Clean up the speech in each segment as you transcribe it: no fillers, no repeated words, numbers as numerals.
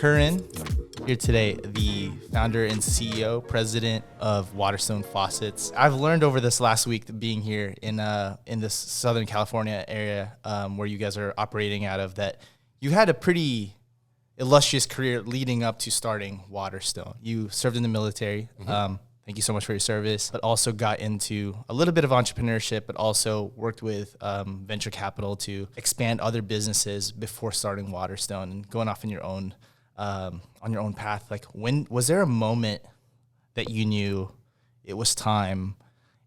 Kuran here today, the founder and CEO, president of Waterstone Faucets. I've learned over this last week being here in this Southern California area where you guys are operating out of that you had a pretty illustrious career leading up to starting Waterstone. You served in the military. Thank you so much for your service, but also got into a little bit of entrepreneurship, but also worked with venture capital to expand other businesses before starting Waterstone and going off in your own on your own path. Like, when was there a moment that you knew it was time?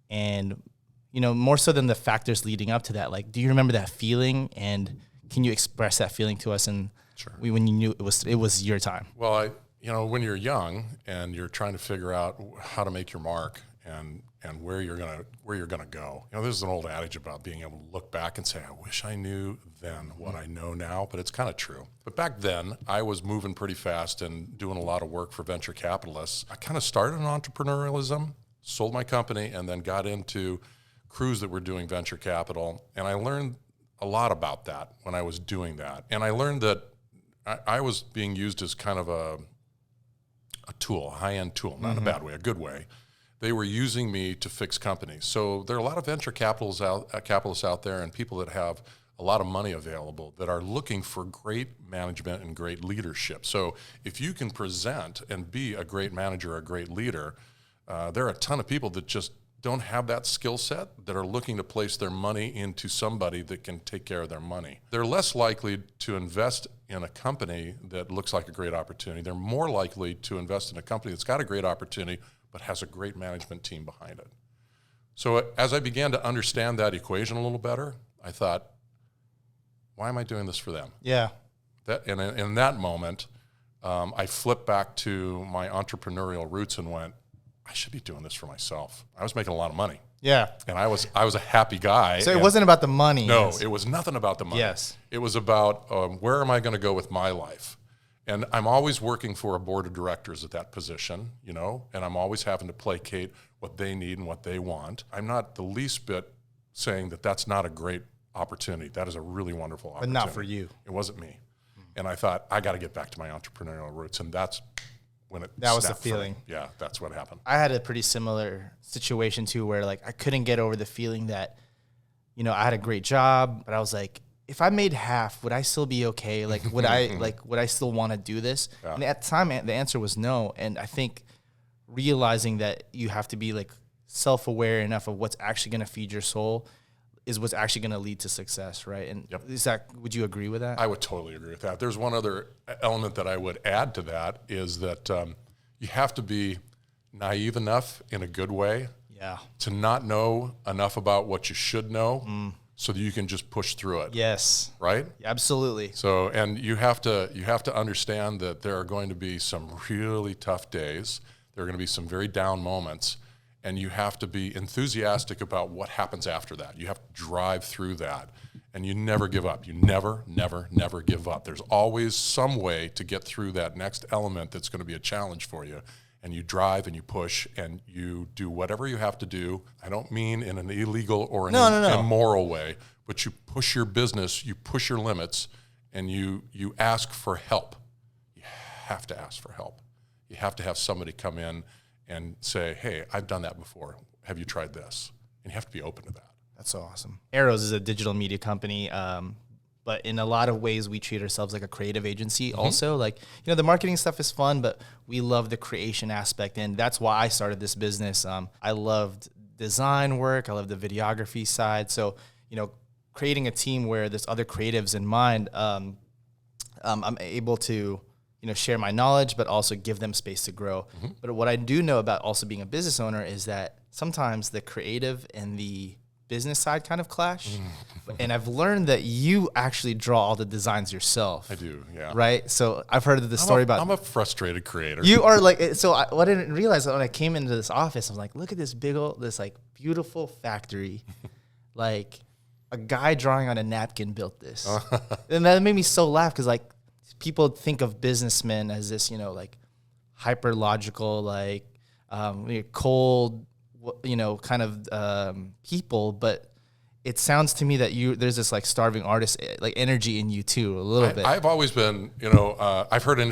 And, you know, more so than the factors leading up to that, like, do you remember that feeling? And can you express that feeling to us? And Sure. When you knew it was your time? Well, when you're young and you're trying to figure out how to make your mark and where you're gonna go. There's an old adage about being able to look back and say, I wish I knew then what I know now, but it's kind of true. But back then, I was moving pretty fast and doing a lot of work for venture capitalists. I kind of started in entrepreneurialism, sold my company, and then got into crews that were doing venture capital. And I learned a lot about that when I was doing that. And I learned that I was being used as kind of a tool, a high-end tool, not in a bad way, a good way. They were using me to fix companies. So there are a lot of venture capitalists out there and people that have a lot of money available that are looking for great management and great leadership. So if you can present and be a great manager, a great leader, there are a ton of people that just don't have that skill set that are looking to place their money into somebody that can take care of their money. They're less likely to invest in a company that looks like a great opportunity. They're more likely to invest in a company that's got a great opportunity but has a great management team behind it. So as I began to understand that equation a little better, I thought, why am I doing this for them? Yeah. And in that moment, I flipped back to my entrepreneurial roots and went, I should be doing this for myself. I was making a lot of money. Yeah. And I was a happy guy. So it wasn't about the money. No, it was nothing about the money. Yes. It was about where am I going to go with my life? And I'm always working for a board of directors at that position, and I'm always having to placate what they need and what they want. I'm not the least bit saying that that's not a great opportunity. That is a really wonderful opportunity. But not for you. It wasn't me. And I thought, I got to get back to my entrepreneurial roots. And that's when that was the feeling. Yeah, that's what happened. I had a pretty similar situation too, where like I couldn't get over the feeling that, I had a great job, but I was like, if I made half, would I still be okay? Like, would I still want to do this? Yeah. And at the time, the answer was no. And I think realizing that you have to be like self-aware enough of what's actually going to feed your soul is what's actually going to lead to success, right? And would you agree with that? I would totally agree with that. There's one other element that I would add to that is that you have to be naive enough in a good way to not know enough about what you should know so that you can just push through it. Yes. Right? Absolutely. So, and you have to understand that there are going to be some really tough days. There are going to be some very down moments. And you have to be enthusiastic about what happens after that. You have to drive through that. And you never give up. You never, never, never give up. There's always some way to get through that next element that's going to be a challenge for you. And you drive and you push and you do whatever you have to do. I don't mean in an illegal or an immoral way, but you push your business, you push your limits, and you ask for help. You have to ask for help. You have to have somebody come in and say, hey, I've done that before. Have you tried this? And you have to be open to that. That's so awesome. Arrows is a digital media company, but in a lot of ways, we treat ourselves like a creative agency also. Like, the marketing stuff is fun, but we love the creation aspect, and that's why I started this business. I loved design work. I love the videography side. So, creating a team where there's other creatives in mind, I'm able to share my knowledge, but also give them space to grow. But what I do know about also being a business owner is that sometimes the creative and the business side kind of clash. And I've learned that you actually draw all the designs yourself. I do, yeah. Right? So I've heard of the story about... I'm a frustrated creator. You are like... So what I didn't realize when I came into this office, I was like, look at this this like beautiful factory. Like a guy drawing on a napkin built this. And that made me so laugh because like people think of businessmen as this, like hyper logical, like cold, kind of people, but it sounds to me that there's this like starving artist like energy in you too, a little bit. I've always been, I've heard an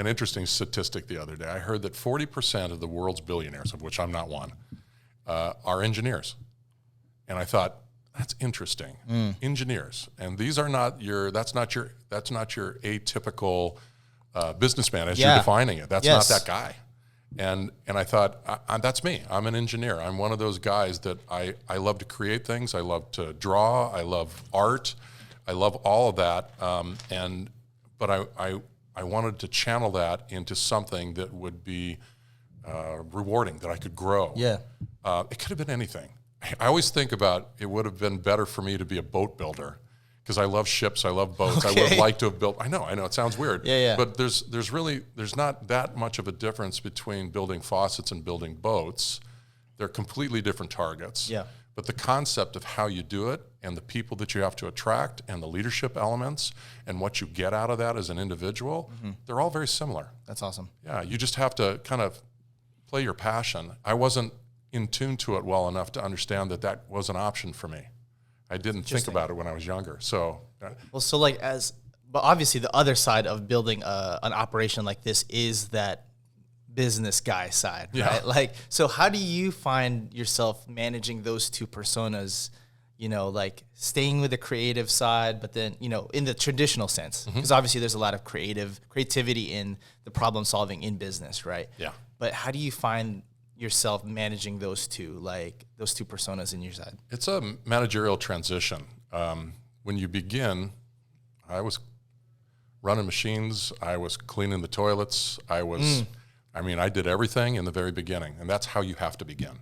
interesting statistic the other day. I heard that 40% of the world's billionaires, of which I'm not one, are engineers. And I thought, that's interesting. Engineers. And these are not that's not your atypical businessman as you're defining it. That's not that guy. And I thought, that's me. I'm an engineer. I'm one of those guys that I love to create things. I love to draw. I love art. I love all of that. But I wanted to channel that into something that would be rewarding, that I could grow. Yeah. It could have been anything. I always think about it would have been better for me to be a boat builder, because I love ships, I love boats. Okay. I would have liked to have built. I know, it sounds weird. Yeah. But there's not that much of a difference between building faucets and building boats. They're completely different targets. Yeah. But the concept of how you do it and the people that you have to attract and the leadership elements and what you get out of that as an individual, they're all very similar. That's awesome. Yeah, you just have to kind of play your passion. I wasn't in tune to it well enough to understand that was an option for me. I didn't think about it when I was younger. So, but obviously the other side of building an operation like this is that business guy side, right? Like, so how do you find yourself managing those two personas, like staying with the creative side, but then, in the traditional sense, because obviously there's a lot of creativity in the problem solving in business, right? Yeah. But how do you find yourself managing those two personas in your side? It's a managerial transition. When you begin, I was running machines, I was cleaning the toilets, I did everything in the very beginning, and that's how you have to begin.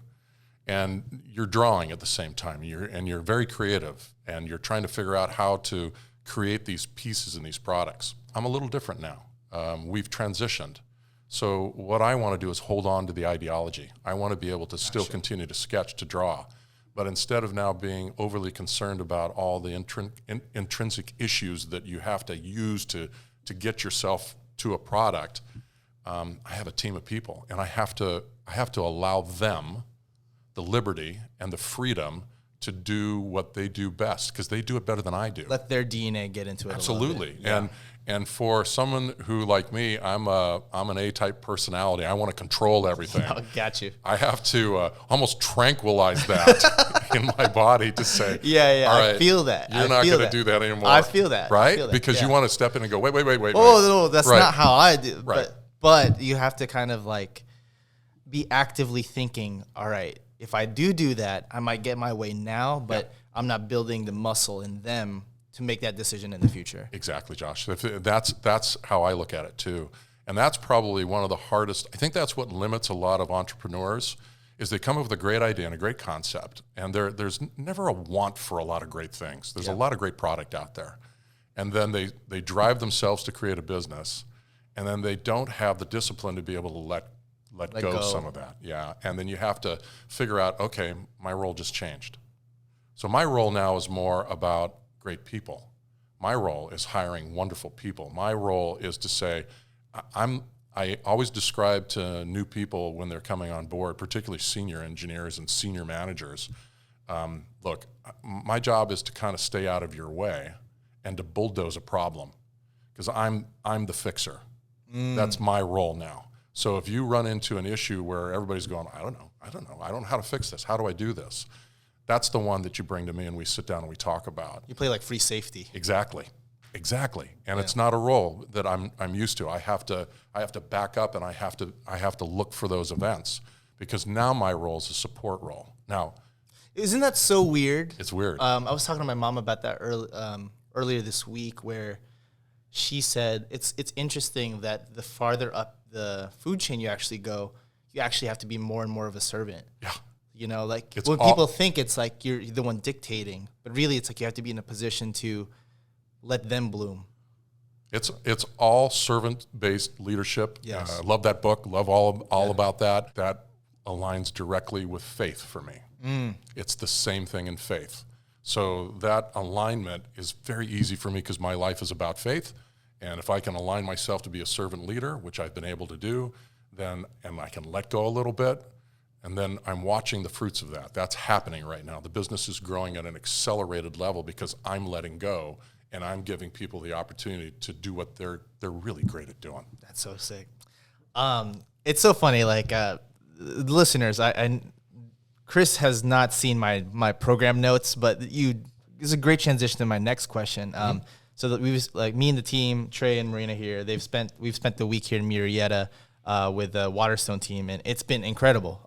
And you're drawing at the same time, you're very creative, and you're trying to figure out how to create these pieces and these products. I'm a little different now. We've transitioned. So what I want to do is hold on to the ideology. I want to be able to still continue to sketch, to draw. But instead of now being overly concerned about all the intrinsic issues that you have to use to get yourself to a product, I have a team of people, and I have to allow them the liberty and the freedom to do what they do best, because they do it better than I do. Let their DNA get into it. Absolutely. Yeah. And for someone who, like me, I'm an A-type personality. I want to control everything. Oh, got you. I have to almost tranquilize that in my body to say, yeah, all right, I feel that. You're not going to do that anymore. I feel that. Right? I feel that. Because you want to step in and go, wait. Oh, no, that's not how I do. Right. But you have to kind of like be actively thinking, all right, if I do that, I might get my way now, but I'm not building the muscle in them to make that decision in the future. Exactly, Josh. That's how I look at it too. And that's probably one of the hardest. I think that's what limits a lot of entrepreneurs, is they come up with a great idea and a great concept, and there's never a want for a lot of great things. There's a lot of great product out there. And then they drive themselves to create a business, and then they don't have the discipline to be able to let go of some of that. Yeah. And then you have to figure out, okay, my role just changed. So my role now is more about great people. My role is hiring wonderful people. My role is to say, I always describe to new people when they're coming on board, particularly senior engineers and senior managers, look, my job is to kind of stay out of your way and to bulldoze a problem, because I'm the fixer. That's my role now. So if you run into an issue where everybody's going, I don't know, I don't know how to fix this. How do I do this? That's the one that you bring to me, and we sit down and we talk about. You play like free safety. Exactly. And it's not a role that I'm used to. I have to back up, and I have to look for those events, because now my role is a support role. Now, isn't that so weird? It's weird. I was talking to my mom about that earlier this week, where she said it's interesting that the farther up the food chain you actually go, you actually have to be more and more of a servant. Yeah. Like when people think it's like you're the one dictating, but really it's like you have to be in a position to let them bloom. It's all servant-based leadership. Yes. I love that book. Love all about that. That aligns directly with faith for me. It's the same thing in faith. So that alignment is very easy for me, because my life is about faith. And if I can align myself to be a servant leader, which I've been able to do, then and I can let go a little bit, And then I'm watching the fruits of that. That's happening right now. The business is growing at an accelerated level because I'm letting go and I'm giving people the opportunity to do what they're really great at doing. That's so sick. It's so funny. Like listeners, Chris has not seen my program notes, but it's a great transition to my next question. So that me and the team, Trey and Marina here, we've spent the week here in Murrieta with the Waterstone team, and it's been incredible.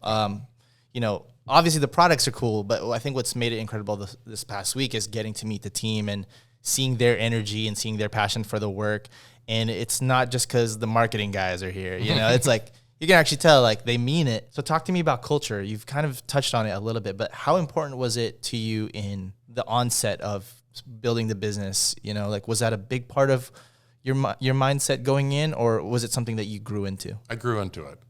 Obviously the products are cool, but I think what's made it incredible this past week is getting to meet the team and seeing their energy and seeing their passion for the work. And it's not just because the marketing guys are here, it's like, you can actually tell, like, they mean it. So talk to me about culture. You've kind of touched on it a little bit, but how important was it to you in the onset of building the business? Was that a big part of your mindset going in, or was it something that you grew into? I grew into it.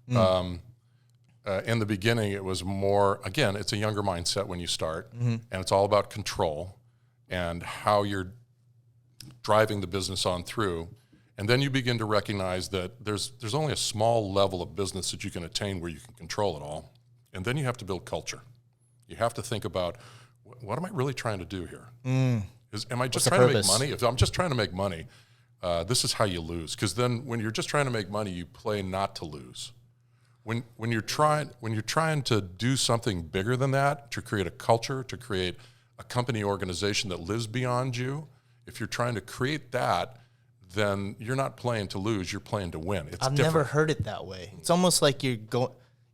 In the beginning, it was more, again, it's a younger mindset when you start, and it's all about control and how you're driving the business on through. And then you begin to recognize that there's only a small level of business that you can attain where you can control it all. And then you have to build culture. You have to think about, what am I really trying to do here? Am I just trying to make money? If I'm just trying to make money, this is how you lose. Because then when you're just trying to make money, you play not to lose. When you're trying to do something bigger than that, to create a culture, to create a company organization that lives beyond you, if you're trying to create that, then you're not playing to lose, you're playing to win. It's different. Never heard it that way. It's almost like you're going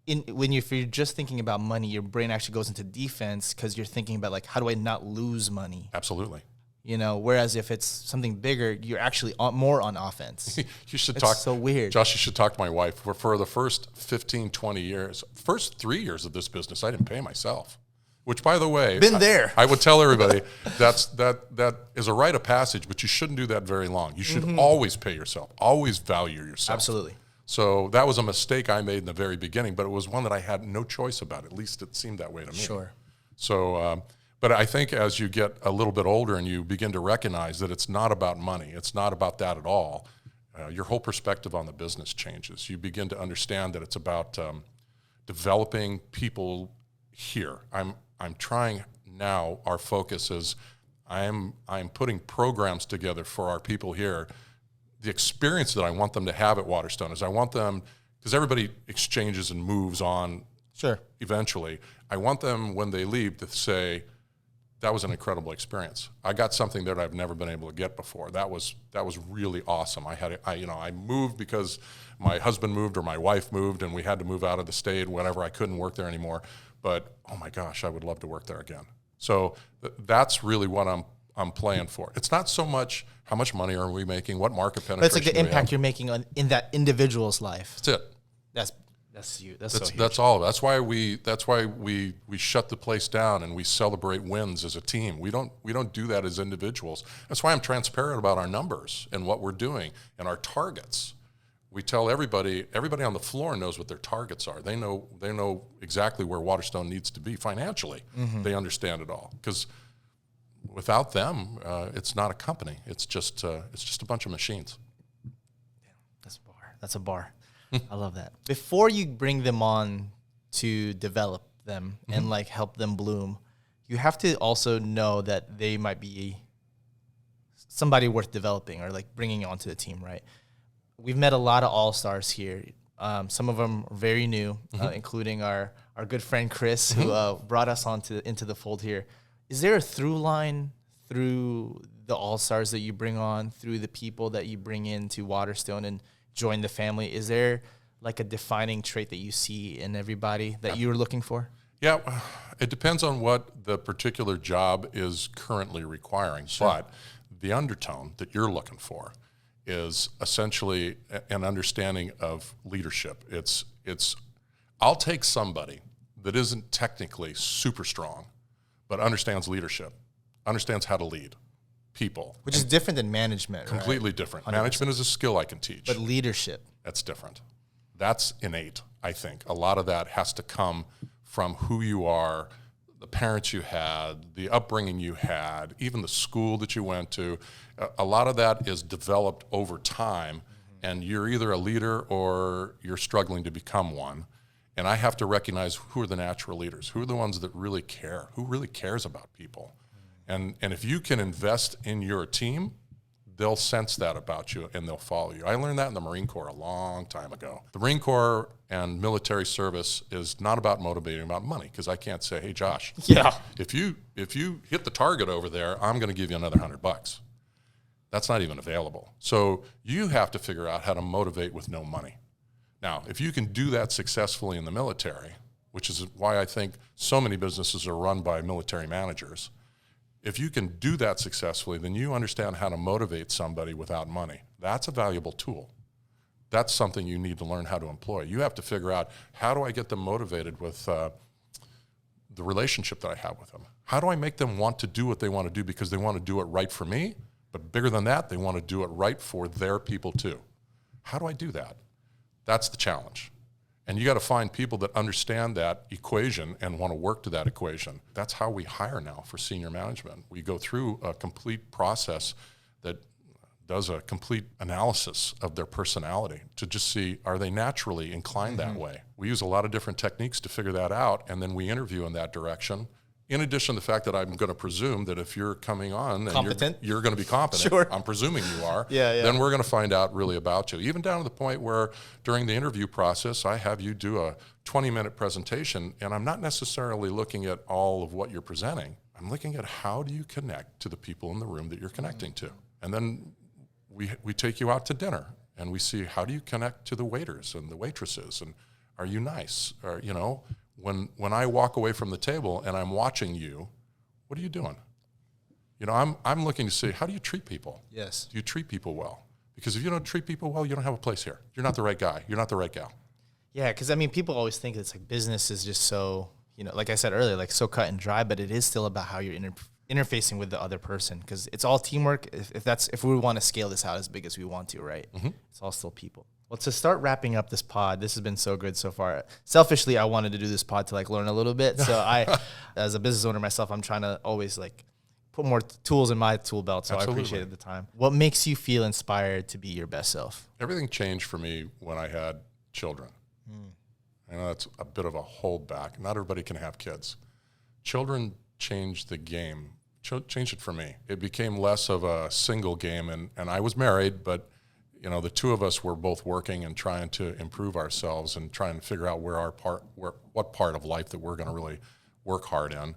if you're just thinking about money, your brain actually goes into defense because you're thinking about, like, how do I not lose money? Absolutely. Whereas if it's something bigger, you're actually more on offense. You should talk. So weird. Josh, you should talk to my wife. For the first 15, 20 years, first 3 years of this business, I didn't pay myself. Which, by the way, been there. I would tell everybody that is a rite of passage, but you shouldn't do that very long. You should always pay yourself, always value yourself. Absolutely. So that was a mistake I made in the very beginning, but it was one that I had no choice about. At least it seemed that way to me. Sure. So, but I think as you get a little bit older and you begin to recognize that it's not about money, it's not about that at all, your whole perspective on the business changes. You begin to understand that it's about developing people here. I'm trying now, our focus is I'm putting programs together for our people here. The experience that I want them to have at Waterstone is I want them, because everybody exchanges and moves on eventually. I want them, when they leave, to say, that was an incredible experience. I got something that I've never been able to get before. That was really awesome. I moved because my husband moved or my wife moved and we had to move out of the state, whatever. I couldn't work there anymore. But, oh my gosh, I would love to work there again. So that's really what I'm playing for. It's not so much how much money are we making, what market penetration. But it's like the impact you're making in that individual's life. That's it. That's you. That's so huge. That's all. That's why we shut the place down and we celebrate wins as a team. We don't do that as individuals. That's why I'm transparent about our numbers and what we're doing and our targets. We tell everybody on the floor knows what their targets are. They know exactly where Waterstone needs to be financially. They understand it all, because without them, it's not a company. It's just a bunch of machines. Yeah, that's a bar. I love that. Before you bring them on to develop them and like help them bloom, you have to also know that they might be somebody worth developing or like bringing onto the team, right? We've met a lot of all-stars here. Some of them are very new, including our good friend Chris, who brought us into the fold here. Is there a through line through the all-stars that you bring on, through the people that you bring into Waterstone and join the family? Is there like a defining trait that you see in everybody that you're looking for? Yeah, it depends on what the particular job is currently requiring. Sure. But the undertone that you're looking for is essentially an understanding of leadership. It's I'll take somebody that isn't technically super strong, but understands leadership, understands how to lead people. Which is different than management, completely right? different. 100%. Management is a skill I can teach. But leadership. That's different. That's innate, I think. A lot of that has to come from who you are, the parents you had, the upbringing you had, even the school that you went to. A lot of that is developed over time, and you're either a leader or you're struggling to become one. And I have to recognize who are the natural leaders, who are the ones that really care, who really cares about people. And if you can invest in your team, they'll sense that about you and they'll follow you. I learned that in the Marine Corps a long time ago. The Marine Corps and military service is not about motivating, about money, because I can't say, hey, Josh, if you hit the target over there, I'm going to give you another $100. That's not even available. So you have to figure out how to motivate with no money. Now, if you can do that successfully in the military, which is why I think so many businesses are run by military managers, if you can do that successfully, then you understand how to motivate somebody without money. That's a valuable tool. That's something you need to learn how to employ. You have to figure out, how do I get them motivated with the relationship that I have with them? How do I make them want to do what they want to do because they want to do it right for me? But bigger than that, they want to do it right for their people too. How do I do that? That's the challenge. And you got to find people that understand that equation and want to work to that equation. That's how we hire now for senior management. We go through a complete process that does a complete analysis of their personality to just see, are they naturally inclined that way? We use a lot of different techniques to figure that out, and then we interview in that direction. In addition to the fact that I'm going to presume that if you're coming on and you're going to be competent, Sure. I'm presuming you are, yeah. then we're going to find out really about you. Even down to the point where during the interview process, I have you do a 20-minute presentation, and I'm not necessarily looking at all of what you're presenting. I'm looking at how do you connect to the people in the room that you're connecting to. And then we take you out to dinner, and we see, how do you connect to the waiters and the waitresses, and are you nice? Or, you know, when I walk away from the table and I'm watching you, what are you doing? You know, I'm looking to see, how do you treat people? Yes. Do you treat people well? Because if you don't treat people well, you don't have a place here. You're not the right guy. You're not the right gal. Yeah, because I mean, people always think it's like business is just so, you know, like I said earlier, like so cut and dry, but it is still about how you're interfacing with the other person, because it's all teamwork. If we want to scale this out as big as we want to, right? It's all still people. Well, to start wrapping up this pod, this has been so good so far. Selfishly, I wanted to do this pod to like learn a little bit. So I, as a business owner myself, I'm trying to always like put more tools in my tool belt. So Absolutely. I appreciated the time. What makes you feel inspired to be your best self? Everything changed for me when I had children. I know that's a bit of a holdback. Not everybody can have kids. Children changed the game, changed it for me. It became less of a single game, and I was married, but you know, the two of us were both working and trying to improve ourselves and trying to figure out what part of life that we're going to really work hard in.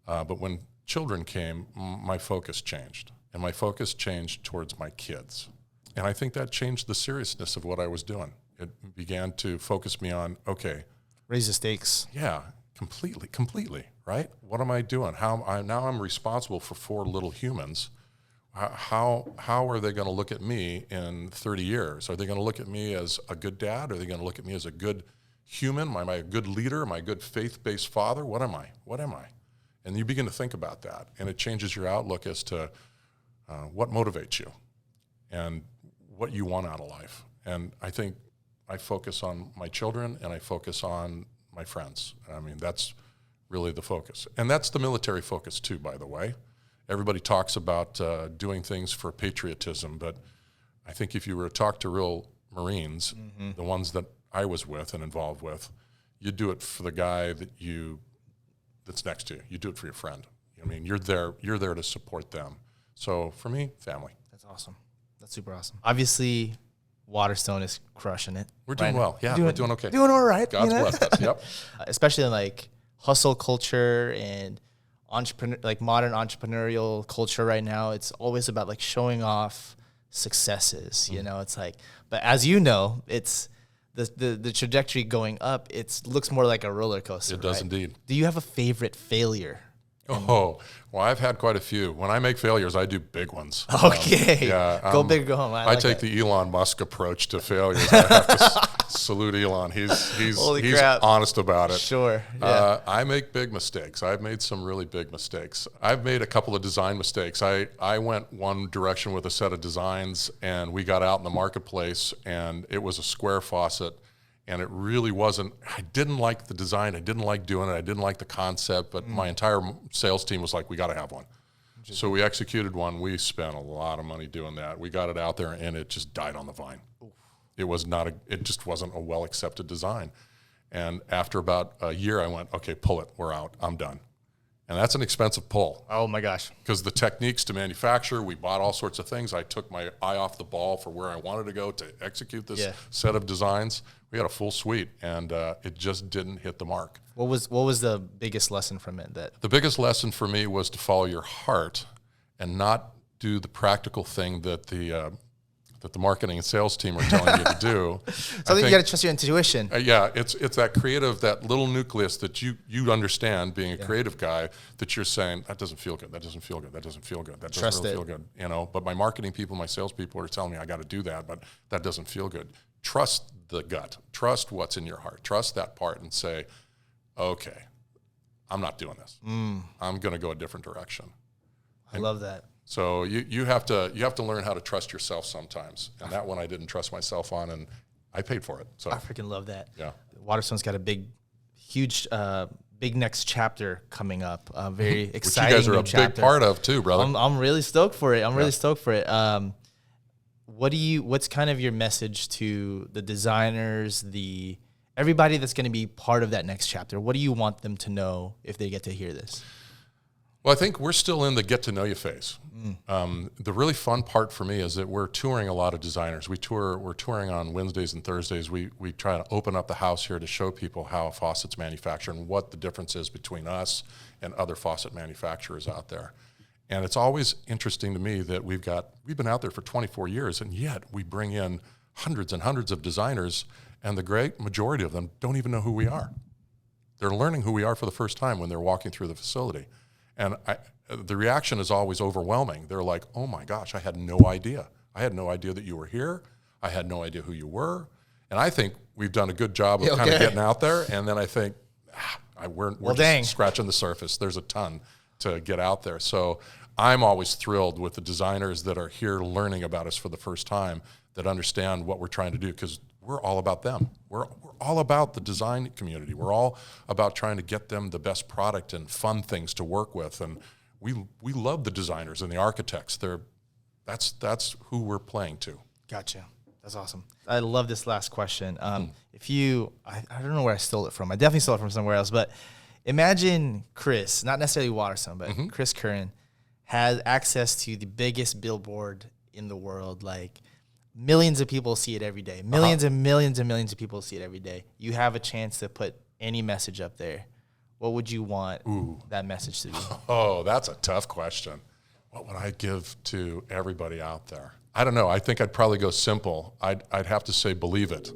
But when children came, my focus changed, and my focus changed towards my kids. And I think that changed the seriousness of what I was doing. It began to focus me on, okay, Raise the stakes. yeah, completely, right? What am I doing? Now I'm responsible for 4 little humans. How are they going to look at me in 30 years? Are they going to look at me as a good dad? Are they going to look at me as a good human? Am I a good leader? Am I a good faith-based father? What am I? And you begin to think about that, and it changes your outlook as to what motivates you and what you want out of life. And I think I focus on my children and I focus on my friends. I mean, that's really the focus. And that's the military focus too, by the way. Everybody talks about doing things for patriotism, but I think if you were to talk to real Marines, the ones that I was with and involved with, you do it for the guy that's next to you. You do it for your friend. I mean, you're there to support them. So for me, family. That's awesome. That's super awesome. Obviously, Waterstone is crushing it. We're doing well. Yeah, we're doing okay. Doing all right. God's blessed us. Yep. Especially in like hustle culture and modern entrepreneurial culture right now. It's always about like showing off successes. You know, it's like, but as you know, it's the trajectory going up. It looks more like a roller coaster. It does indeed. Do you have a favorite failure? Oh, well, I've had quite a few. When I make failures, I do big ones. Okay. Go big or go home. I take the Elon Musk approach to failures. I have to salute Elon. He's honest about it. Sure. Yeah. I make big mistakes. I've made some really big mistakes. I've made a couple of design mistakes. I went one direction with a set of designs, and we got out in the marketplace, and it was a square faucet. And it really wasn't, I didn't like the design. I didn't like doing it. I didn't like the concept, but my entire sales team was like, we got to have one. So we executed one. We spent a lot of money doing that. We got it out there, and it just died on the vine. It just wasn't a well-accepted design. And after about a year, I went, okay, pull it. We're out. I'm done. And that's an expensive pull. Oh my gosh. Because the techniques to manufacture, we bought all sorts of things. I took my eye off the ball for where I wanted to go to execute this set of designs. We had a full suite, and it just didn't hit the mark. What was the biggest lesson from it? The biggest lesson for me was to follow your heart and not do the practical thing that the marketing and sales team are telling you to do. So you got to trust your intuition. It's that creative, that little nucleus that you understand, being a creative guy, that you're saying, that doesn't feel good, that doesn't feel good, that doesn't feel good, that doesn't really feel good. You know, but my marketing people, my sales people are telling me I got to do that, but that doesn't feel good. Trust the gut. Trust what's in your heart. Trust that part and say, okay, I'm not doing this. I'm going to go a different direction. I love that. So you have to learn how to trust yourself sometimes, and that one I didn't trust myself on, and I paid for it. So I freaking love that. Yeah, Waterstone's got a huge next chapter coming up. Very exciting. Which you guys are a big part of too, brother. I'm really stoked for it. Really stoked for it. What's kind of your message to the designers, everybody that's going to be part of that next chapter? What do you want them to know if they get to hear this? Well, I think we're still in the get to know you phase. The really fun part for me is that we're touring a lot of designers. We're touring on Wednesdays and Thursdays. We try to open up the house here to show people how faucets manufacture and what the difference is between us and other faucet manufacturers out there. And it's always interesting to me that we've been out there for 24 years, and yet we bring in hundreds and hundreds of designers, and the great majority of them don't even know who we are. They're learning who we are for the first time when they're walking through the facility. And the reaction is always overwhelming. They're like, oh my gosh, I had no idea. I had no idea that you were here. I had no idea who you were. And I think we've done a good job of kind of getting out there. And then I think, we're just scratching the surface. There's a ton to get out there. So I'm always thrilled with the designers that are here learning about us for the first time, that understand what we're trying to do, because we're all about them. We're all about the design community. We're all about trying to get them the best product and fun things to work with. And we love the designers and the architects. That's who we're playing to. Gotcha. That's awesome. I love this last question. If you, I don't know where I stole it from. I definitely stole it from somewhere else, but imagine Chris, not necessarily Waterstone, but Chris Kuran has access to the biggest billboard in the world. Like, millions of people see it every day. Millions and millions and millions of people see it every day. You have a chance to put any message up there. What would you want that message to be? Oh, that's a tough question. What would I give to everybody out there? I don't know. I think I'd probably go simple. I'd have to say believe it,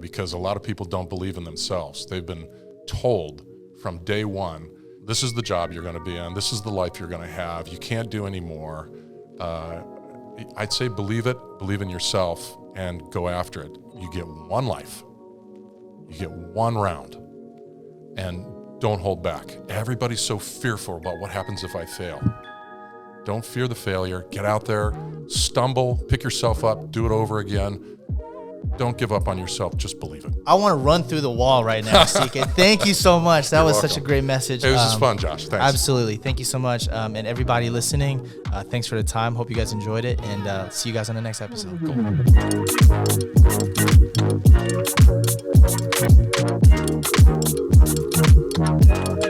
because a lot of people don't believe in themselves. They've been told from day one, this is the job you're going to be in. This is the life you're going to have. You can't do any more. I'd say believe it, believe in yourself, and go after it. You get one life. You get one round. And don't hold back. Everybody's so fearful about what happens if I fail. Don't fear the failure. Get out there, stumble, pick yourself up, do it over again. Don't give up on yourself. Just believe it. I want to run through the wall right now, CK. Thank you so much. That was welcome. Such a great message. It was just fun, Josh. Thanks. Absolutely. Thank you so much. And everybody listening, thanks for the time. Hope you guys enjoyed it. And see you guys on the next episode. Cool.